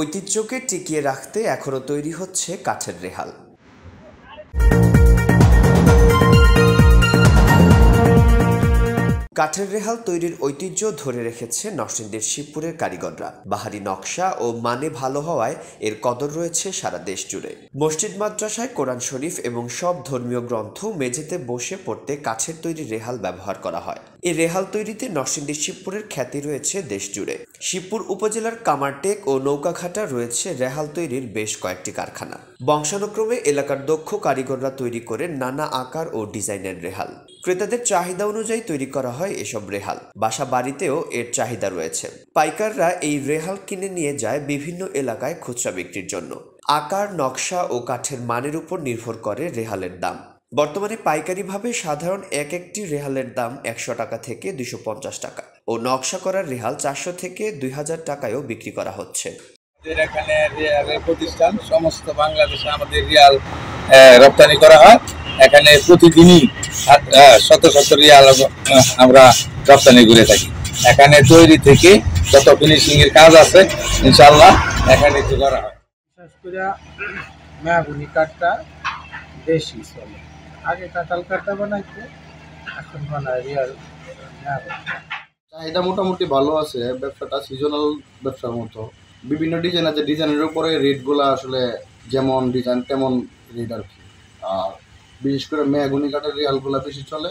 ঐতিহ্যকে টিকিয়ে রাখতে এখনো তৈরি হচ্ছে কাঠের রেহাল। কাঠের রেহাল তৈরির ঐতিহ্য ধরে রেখেছে নরসিংদীর শিবপুরের কারিগররা। বাহারি নকশা ও মানে ভালো হওয়ায় এর কদর রয়েছে সারা দেশ জুড়ে। মসজিদ মাদ্রাসায় কোরআন শরীফ এবং সব ধর্মীয় গ্রন্থ মেঝেতে বসে পড়তে কাঠের তৈরি রেহাল ব্যবহার করা হয়। এই রেহাল তৈরিতে নরসিংদীর শিবপুরের খ্যাতি রয়েছে দেশ জুড়ে। শিবপুর উপজেলার কামারটেক ও নৌকাঘাটা রয়েছে রেহাল তৈরির বেশ কয়েকটি কারখানা। বংশানুক্রমে এলাকার দক্ষ কারিগররা তৈরি করে নানা আকার ও ডিজাইনের রেহাল। ক্রেতাদের চাহিদা অনুযায়ী তৈরি করা হয় এসব রেহাল। বাসা বাড়িতেও এর চাহিদা রয়েছে। পাইকাররা এই রেহাল কিনে নিয়ে যায় বিভিন্ন এলাকায় খুচরা বিক্রির জন্য। আকার, নকশা ও কাঠের মানের উপর নির্ভর করে রেহালের দাম। বর্তমানে পাইকারিভাবে সাধারণ একটি রেহালের দাম 100 টাকা থেকে 250 টাকা ও নকশা করা রেহাল 400 থেকে 2000 টাকায়ও বিক্রি করা হচ্ছে। এখানে রিয়ালের প্রতিষ্ঠান, সমস্ত বাংলাদেশে আমাদের রিয়াল রপ্তানি করা হয়। এখানে প্রতিদিনই শত শত রিয়াল আমরা রপ্তানি করে থাকি। এখানে তৈরি থেকে যত ফিনিশিং এর কাজ আছে ইনশাআল্লাহ এখানে করা হয়। বিশেষ করে মেহগুনি কাঠটা বেশি চলে। আগে কাঁঠাল কাঠটা বানাইতো, এখন বানায় রিয়াল। চাহিদা মোটামুটি ভালো আছে। ব্যবসাটা সিজনাল ব্যবসার মতো, বিভিন্ন ডিজাইন আছে। ডিজাইনের উপরে রেটগুলো আসলে যেমন ডিজাইন তেমন রেট আর কি। আর বিশেষ করে মেহগুনি কাঠের রেহালগুলো বেশি চলে।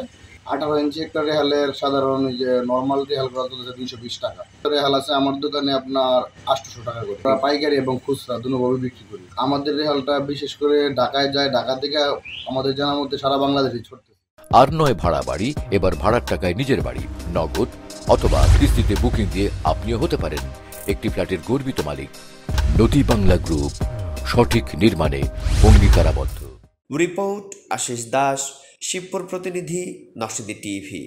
18 ইঞ্চি একটা রেহালের সাধারণ যে নর্মাল রেহালগুলো চলেছে 220 টাকা। রেহাল আছে আমার দোকানে আপনার 800 টাকা করে। পাইকারি এবং খুচরা দুটোভাবে বিক্রি করি। আমাদের রেহালটা বিশেষ করে ঢাকায় যায়। ঢাকা থেকে আমাদের জানার মধ্যে সারা বাংলাদেশে ছড়তে। আর নয় ভাড়া বাড়ি, এবার ভাড়ার টাকায় নিজের বাড়ি। নগদ অথবা কিস্তিতে বুকিং দিয়ে আপনিও হতে পারেন একটি ফ্ল্যাটের গর্বিত মালিক। নদী বাংলা গ্রুপ, সঠিক নির্মাণে অঙ্গীকারাবদ্ধ। রিপোর্ট আশিস দাস, শিবপুর প্রতিনিধি, নরসিংদী টিভি।